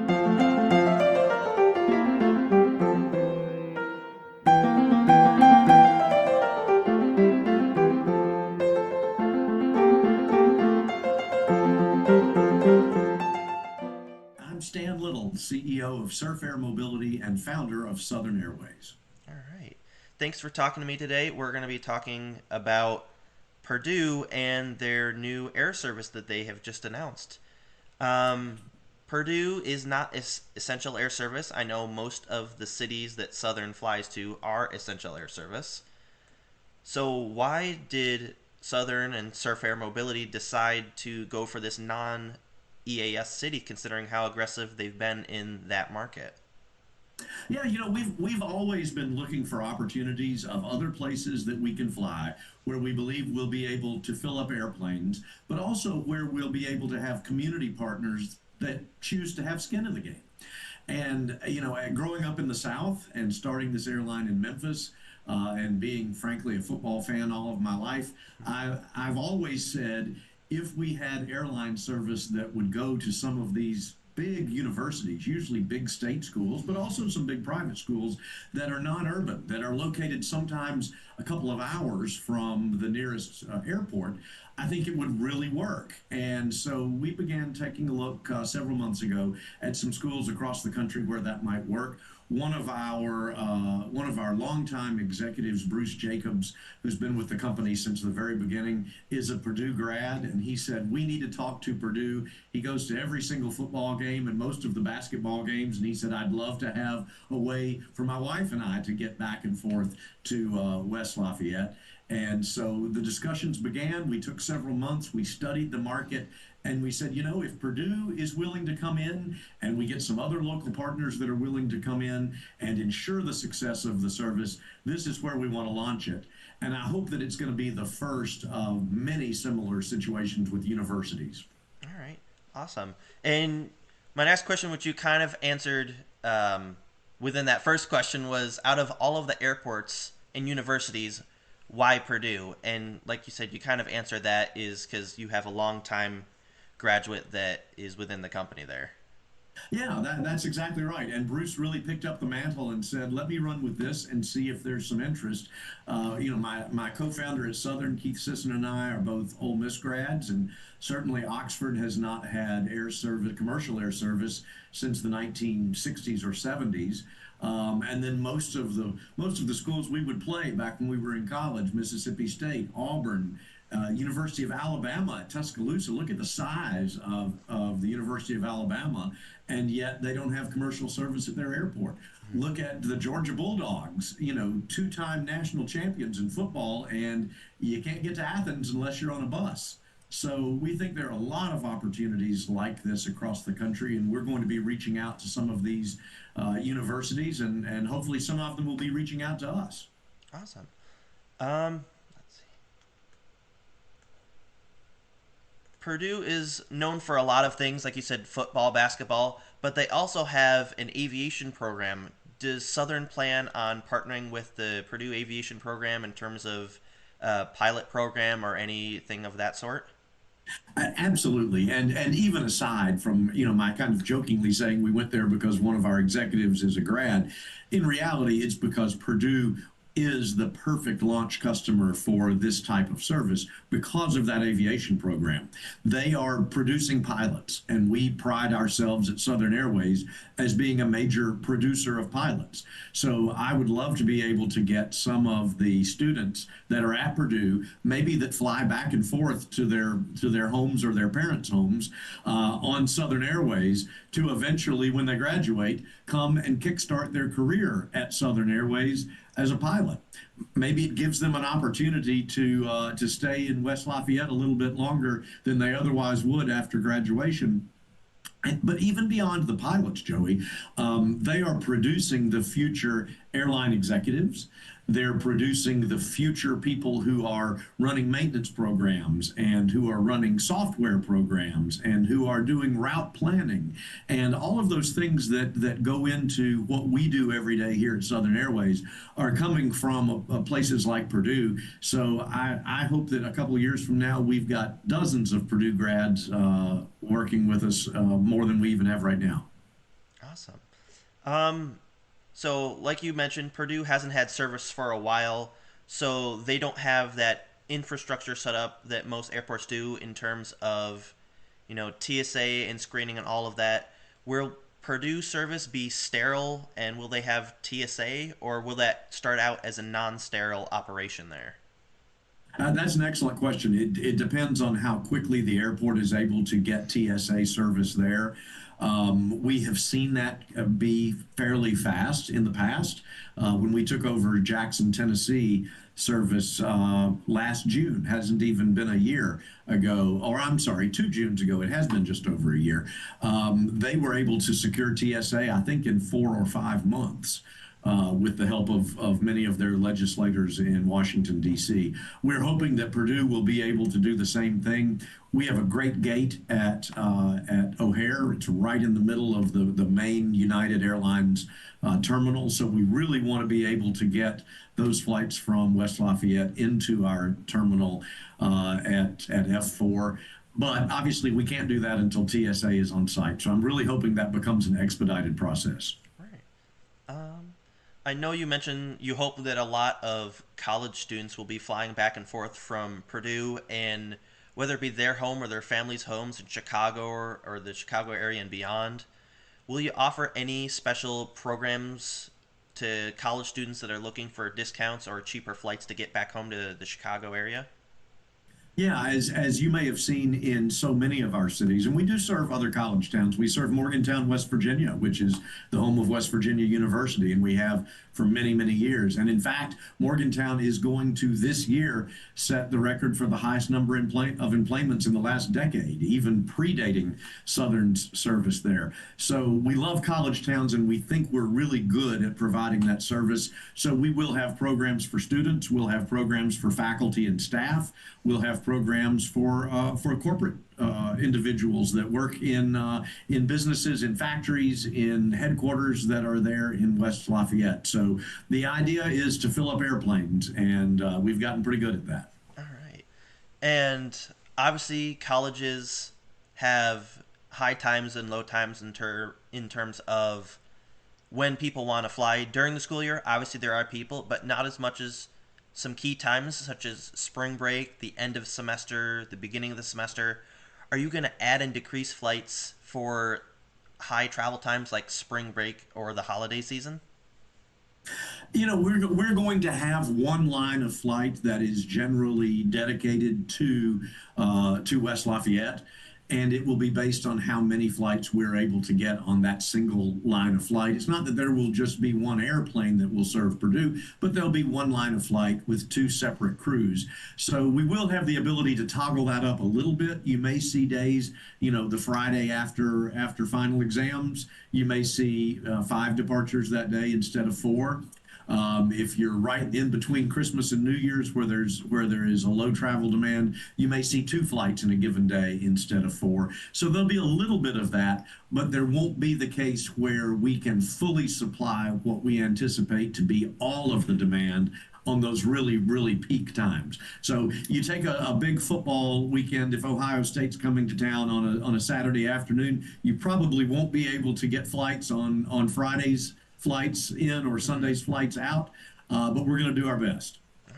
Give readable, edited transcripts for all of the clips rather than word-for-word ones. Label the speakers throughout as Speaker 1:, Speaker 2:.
Speaker 1: I'm Stan Little, CEO of Surf Air Mobility and founder of Southern Airways.
Speaker 2: All right. Thanks for talking to me today. We're going to be talking about Purdue and their new air service that they have just announced. Um, Purdue is not essential air service. I know most of the cities that Southern flies to are essential air service. So, why did Southern and Surf Air Mobility decide to go for this non EAS city, considering how aggressive they've been in that market?
Speaker 1: Yeah, we've always been looking for opportunities of other places that we can fly where we believe we'll be able to fill up airplanes, but also where we'll be able to have community partners that choose to have skin in the game. And growing up in the South and starting this airline in Memphis, and being frankly a football fan all of my life, I've always said if we had airline service that would go to some of these big universities, usually big state schools, but also some big private schools that are non-urban, that are located sometimes a couple of hours from the nearest airport, I think it would really work. And so we began taking a look several months ago at some schools across the country where that might work. One of our longtime executives, Bruce Jacobs, who's been with the company since the very beginning, is a Purdue grad, and he said we need to talk to Purdue. He goes to every single football game and most of the basketball games, and he said I'd love to have a way for my wife and I to get back and forth to West Lafayette. And so the discussions began. We took several months. We studied the market. And we said, if Purdue is willing to come in and we get some other local partners that are willing to come in and ensure the success of the service, this is where we want to launch it. And I hope that it's going to be the first of many similar situations with universities.
Speaker 2: All right. Awesome. And my next question, which you kind of answered within that first question, was out of all of the airports and universities, why Purdue? And like you said, you kind of answered that is because you have a long time graduate that is within the company there.
Speaker 1: Yeah, that's exactly right. And Bruce really picked up the mantle and said, let me run with this and see if there's some interest. My co-founder at Southern, Keith Sisson, and I are both Ole Miss grads, and certainly Oxford has not had air service, commercial air service, since the 1960s or 70s. And then most of the schools we would play back when we were in college, Mississippi State, Auburn, University of Alabama at Tuscaloosa. Look at the size of the University of Alabama, and yet they don't have commercial service at their airport. Look at the Georgia Bulldogs, two-time national champions in football, and you can't get to Athens unless you're on a bus. So we think there are a lot of opportunities like this across the country, and we're going to be reaching out to some of these universities, and hopefully some of them will be reaching out to us.
Speaker 2: Awesome. Let's see. Purdue is known for a lot of things, like you said, football, basketball, but they also have an aviation program. Does Southern plan on partnering with the Purdue aviation program in terms of pilot program or anything of that sort?
Speaker 1: Absolutely, and even aside from my kind of jokingly saying we went there because one of our executives is a grad, in reality it's because Purdue is the perfect launch customer for this type of service because of that aviation program. They are producing pilots, and we pride ourselves at Southern Airways as being a major producer of pilots. So I would love to be able to get some of the students that are at Purdue, maybe that fly back and forth to their homes or their parents' homes on Southern Airways, to eventually, when they graduate, come and kickstart their career at Southern Airways as a pilot. Maybe it gives them an opportunity to stay in West Lafayette a little bit longer than they otherwise would after graduation. But even beyond the pilots, Joey, they are producing the future airline executives. They're producing the future people who are running maintenance programs and who are running software programs and who are doing route planning and all of those things that go into what we do every day here at Southern Airways are coming from places like Purdue. So I hope that a couple of years from now, we've got dozens of Purdue grads working with us, more than we even have right now.
Speaker 2: Awesome. Um, so, like you mentioned, Purdue hasn't had service for a while, so they don't have that infrastructure set up that most airports do in terms of, TSA and screening and all of that. Will Purdue service be sterile, and will they have TSA, or will that start out as a non-sterile operation there?
Speaker 1: That's an excellent question. It depends on how quickly the airport is able to get TSA service there. We have seen that be fairly fast in the past. When we took over Jackson, Tennessee service last June, hasn't even been a year ago, or I'm sorry, 2 Junes ago, it has been just over a year. They were able to secure TSA, I think, in 4 or 5 months with the help of many of their legislators in Washington, D.C. We're hoping that Purdue will be able to do the same thing. We have a great gate at O'Hare. It's right in the middle of the main United Airlines terminal. So we really want to be able to get those flights from West Lafayette into our terminal at F4. But obviously, we can't do that until TSA is on site. So I'm really hoping that becomes an expedited process.
Speaker 2: Right. I know you mentioned you hope that a lot of college students will be flying back and forth from Purdue, and whether it be their home or their family's homes in Chicago or the Chicago area and beyond. Will you offer any special programs to college students that are looking for discounts or cheaper flights to get back home to the Chicago area?
Speaker 1: Yeah, as you may have seen in so many of our cities, and we do serve other college towns. We serve Morgantown, West Virginia, which is the home of West Virginia University, and we have for many, many years. And in fact, Morgantown is going to this year set the record for the highest number of enplanements in the last decade, even predating Southern's service there. So we love college towns, and we think we're really good at providing that service. So we will have programs for students, we'll have programs for faculty and staff, we'll have programs for corporate individuals that work in businesses, in factories, in headquarters that are there in West Lafayette. So the idea is to fill up airplanes, and we've gotten pretty good at that.
Speaker 2: All right. And obviously, colleges have high times and low times in terms of when people want to fly during the school year. Obviously, there are people, but not as much as some key times such as spring break, the end of semester, the beginning of the semester. Are you going to add and decrease flights for high travel times like spring break or the holiday season?
Speaker 1: We're going to have one line of flight that is generally dedicated to West Lafayette, and it will be based on how many flights we're able to get on that single line of flight. It's not that there will just be one airplane that will serve Purdue, but there'll be one line of flight with two separate crews. So we will have the ability to toggle that up a little bit. You may see days, the Friday after final exams, you may see 5 departures that day instead of 4. If you're right in between Christmas and New Year's, where there is a low travel demand, you may see 2 flights in a given day instead of 4. So there'll be a little bit of that, but there won't be the case where we can fully supply what we anticipate to be all of the demand on those really, really peak times. So you take a big football weekend, if Ohio State's coming to town on a Saturday afternoon, you probably won't be able to get flights on Fridays flights in or Sunday's flights out, but we're going to do our best.
Speaker 2: All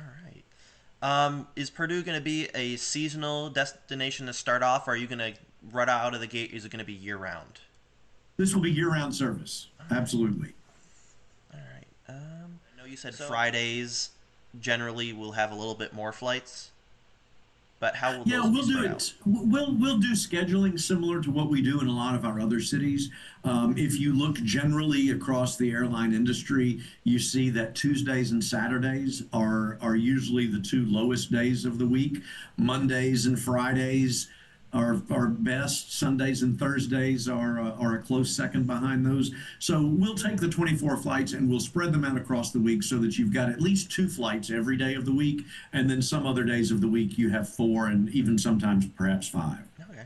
Speaker 2: right. Is Purdue going to be a seasonal destination to start off, or are you going to right out of the gate? Is it going to be year round?
Speaker 1: This will be year-round service. Absolutely.
Speaker 2: All right. I know you said Fridays generally will have a little bit more flights, but how will
Speaker 1: Yeah,
Speaker 2: those be
Speaker 1: we'll do
Speaker 2: spread out?
Speaker 1: it. We'll do scheduling similar to what we do in a lot of our other cities. If you look generally across the airline industry, you see that Tuesdays and Saturdays are usually the two lowest days of the week. Mondays and Fridays are best. Sundays and Thursdays are a close second behind those. So we'll take the 24 flights and we'll spread them out across the week so that you've got at least 2 flights every day of the week, and then some other days of the week you have 4, and even sometimes perhaps 5.
Speaker 2: Okay.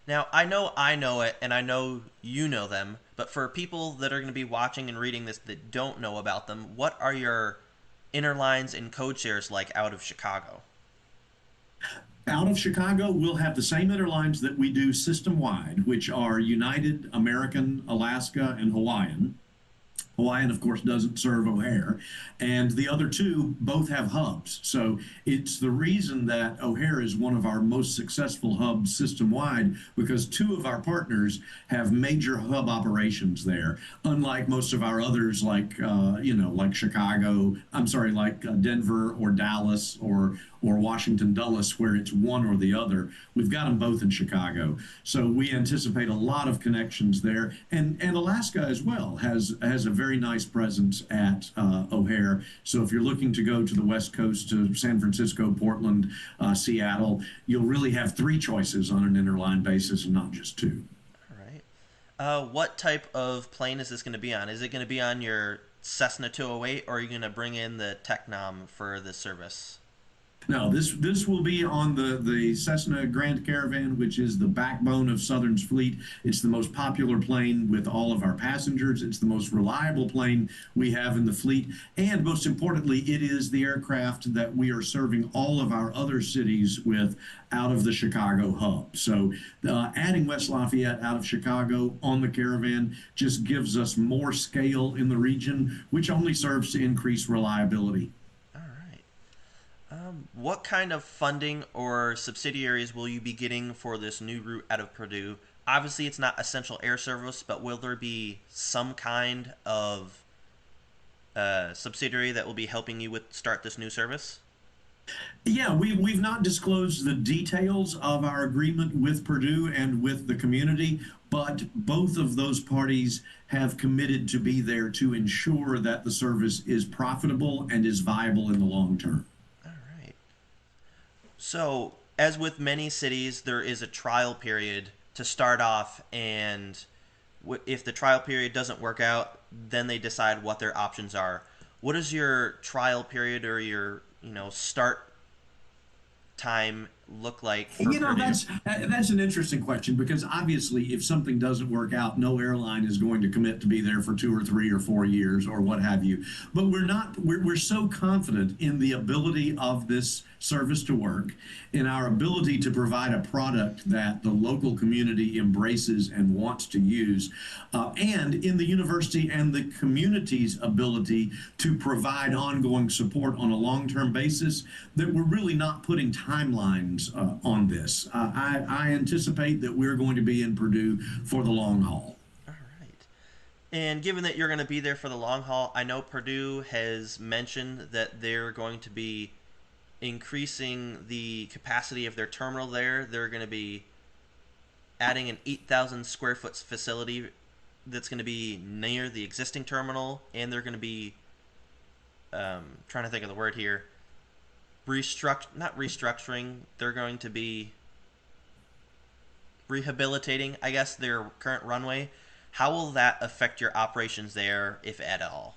Speaker 2: Now, I know it, and I know you know them, but for people that are going to be watching and reading this that don't know about them, what are your inner lines and code shares like out of Chicago?
Speaker 1: Out of Chicago, we'll have the same interlines that we do system wide, which are United, American, Alaska, and Hawaiian. Hawaiian, of course, doesn't serve O'Hare, and the other two both have hubs. So it's the reason that O'Hare is one of our most successful hubs system wide because two of our partners have major hub operations there. Unlike most of our others, like like Chicago, I'm sorry, like Denver or Dallas or Washington Dulles, where it's one or the other. We've got them both in Chicago, so we anticipate a lot of connections there, and Alaska as well has a very nice presence at O'Hare. So if you're looking to go to the West Coast to San Francisco, Portland, Seattle, you'll really have three choices on an interline basis and not just two.
Speaker 2: All right. What type of plane is this going to be on? Is it going to be on your Cessna 208, or are you going to bring in the Technom for this service?
Speaker 1: No, this will be on the Cessna Grand Caravan, which is the backbone of Southern's fleet. It's the most popular plane with all of our passengers. It's the most reliable plane we have in the fleet, and most importantly, it is the aircraft that we are serving all of our other cities with out of the Chicago hub. So, adding West Lafayette out of Chicago on the Caravan just gives us more scale in the region, which only serves to increase reliability.
Speaker 2: All right. What kind of funding or subsidiaries will you be getting for this new route out of Purdue? Obviously, it's not essential air service, but will there be some kind of subsidiary that will be helping you with start this new service?
Speaker 1: Yeah, we've not disclosed the details of our agreement with Purdue and with the community, but both of those parties have committed to be there to ensure that the service is profitable and is viable in the long term.
Speaker 2: All right. So, as with many cities, there is a trial period to start off, and if the trial period doesn't work out, then they decide what their options are. What is your trial period or your start time look like for Purdue?
Speaker 1: That's an interesting question because obviously, if something doesn't work out, no airline is going to commit to be there for 2 or 3 or 4 years or what have you. But we're not. We're so confident in the ability of this service to work, in our ability to provide a product that the local community embraces and wants to use, and in the university and the community's ability to provide ongoing support on a long-term basis, that we're really not putting timelines on this. I anticipate that we're going to be in Purdue for the long haul.
Speaker 2: All right. And given that you're going to be there for the long haul, I know Purdue has mentioned that they're going to be increasing the capacity of their terminal there. They're going to be adding an 8,000 square foot facility that's going to be near the existing terminal, and they're going to be trying to think of the word here, not restructuring. They're going to be rehabilitating, I guess, their current runway. How will that affect your operations there, if at all?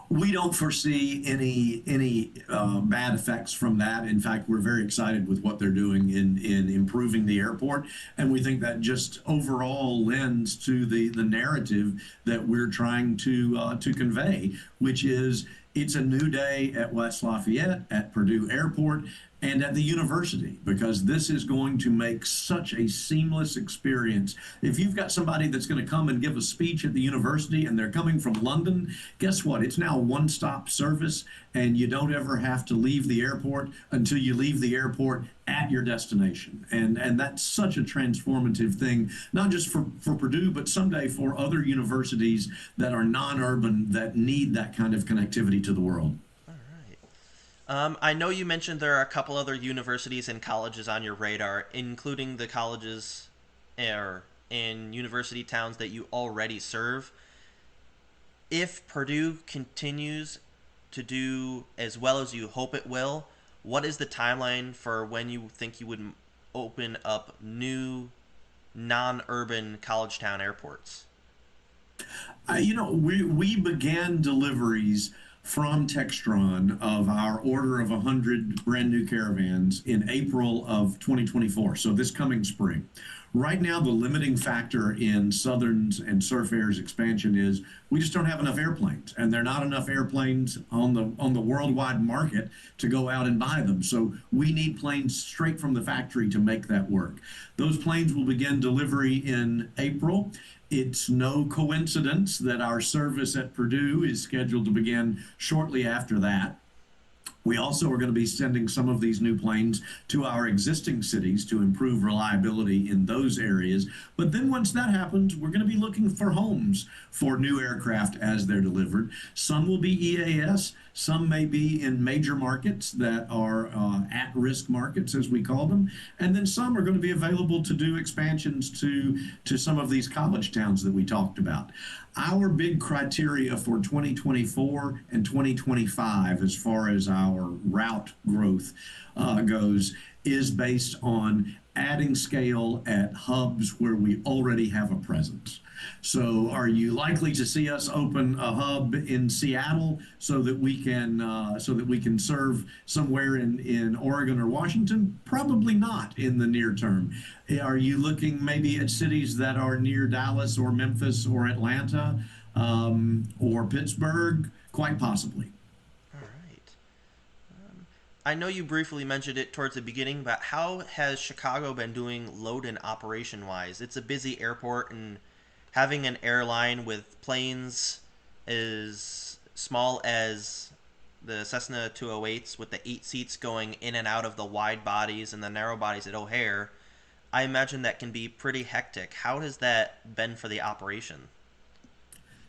Speaker 1: We don't foresee any bad effects from that. In fact, we're very excited with what they're doing in improving the airport, and we think that just overall lends to the narrative that we're trying to convey, which is it's a new day at West Lafayette, at Purdue Airport, and at the university because this is going to make such a seamless experience. If you've got somebody that's going to come and give a speech at the university and they're coming from London, guess what? It's now a one-stop service, and you don't ever have to leave the airport until you leave the airport at your destination. And that's such a transformative thing, not just for Purdue, but someday for other universities that are non-urban that need that kind of connectivity to the world.
Speaker 2: All right. I know you mentioned there are a couple other universities and colleges on your radar, including the colleges in university towns that you already serve. If Purdue continues to do as well as you hope it will, what is the timeline for when you think you would open up new non-urban college town airports?
Speaker 1: We began deliveries from Textron of our order of 100 brand new Caravans in April of 2024, so this coming spring. Right now, the limiting factor in Southern's and Surf Air's expansion is we just don't have enough airplanes, and there are not enough airplanes on the worldwide market to go out and buy them. So we need planes straight from the factory to make that work. Those planes will begin delivery in April. It's no coincidence that our service at Purdue is scheduled to begin shortly after that. We also are going to be sending some of these new planes to our existing cities to improve reliability in those areas. But then once that happens, we're going to be looking for homes for new aircraft as they're delivered. Some will be EAS, some may be in major markets that are at-risk markets, as we call them, and then some are going to be available to do expansions to some of these college towns that we talked about. Our big criteria for 2024 and 2025, as far as our route growth goes, is based on adding scale at hubs where we already have a presence. So, are you likely to see us open a hub in Seattle so that we can serve somewhere in Oregon or Washington? Probably not in the near term. Are you looking maybe at cities that are near Dallas or Memphis or Atlanta or Pittsburgh? Quite possibly.
Speaker 2: All right. I know you briefly mentioned it towards the beginning, but how has Chicago been doing load and operation wise? It's a busy airport, and having an airline with planes as small as the Cessna 208s with the 8 seats going in and out of the wide bodies and the narrow bodies at O'Hare, I imagine that can be pretty hectic. How has that been for the operation?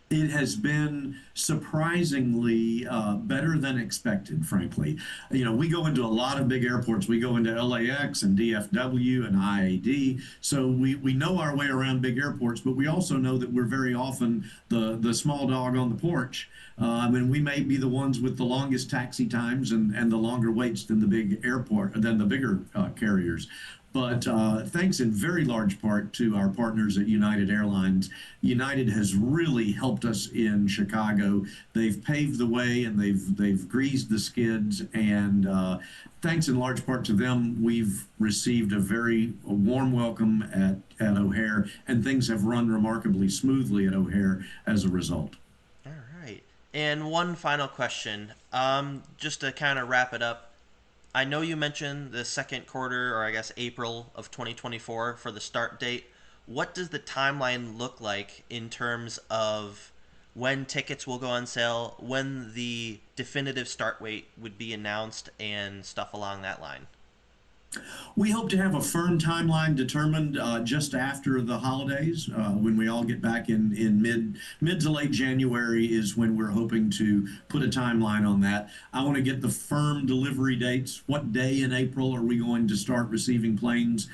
Speaker 1: It has been surprisingly better than expected, frankly. You know, we go into a lot of big airports. We go into LAX and DFW and IAD. So we know our way around big airports, but we also know that we're very often the small dog on the porch. And we may be the ones with the longest taxi times and the longer waits than the big airport, than the bigger carriers. But thanks in very large part to our partners at United Airlines, United has really helped us in Chicago. They've paved the way and they've greased the skids, and thanks in large part to them, we've received a very warm welcome at O'Hare, and things have run remarkably smoothly at O'Hare as a result.
Speaker 2: All right. And one final question, just to kind of wrap it up. I know you mentioned the second quarter, or I guess April of 2024 for the start date. What does the timeline look like in terms of when tickets will go on sale, when the definitive start weight would be announced, and stuff along that line?
Speaker 1: We hope to have a firm timeline determined just after the holidays, when we all get back in mid to late January is when we're hoping to put a timeline on that. I want to get the firm delivery dates. What day in April are we going to start receiving planes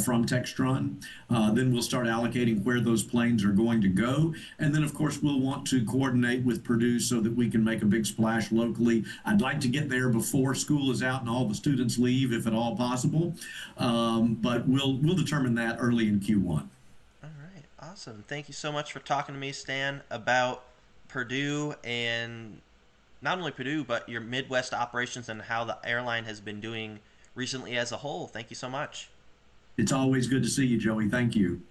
Speaker 1: from Textron? Then we'll start allocating where those planes are going to go, and then of course we'll want to coordinate with Purdue so that we can make a big splash locally. I'd like to get there before school is out and all the students leave, if at all possible. But we'll determine that early in Q1.
Speaker 2: All right, awesome. Thank you so much for talking to me, Stan, about Purdue, and not only Purdue, but your Midwest operations and how the airline has been doing recently as a whole. Thank you so much.
Speaker 1: It's always good to see you, Joey. Thank you.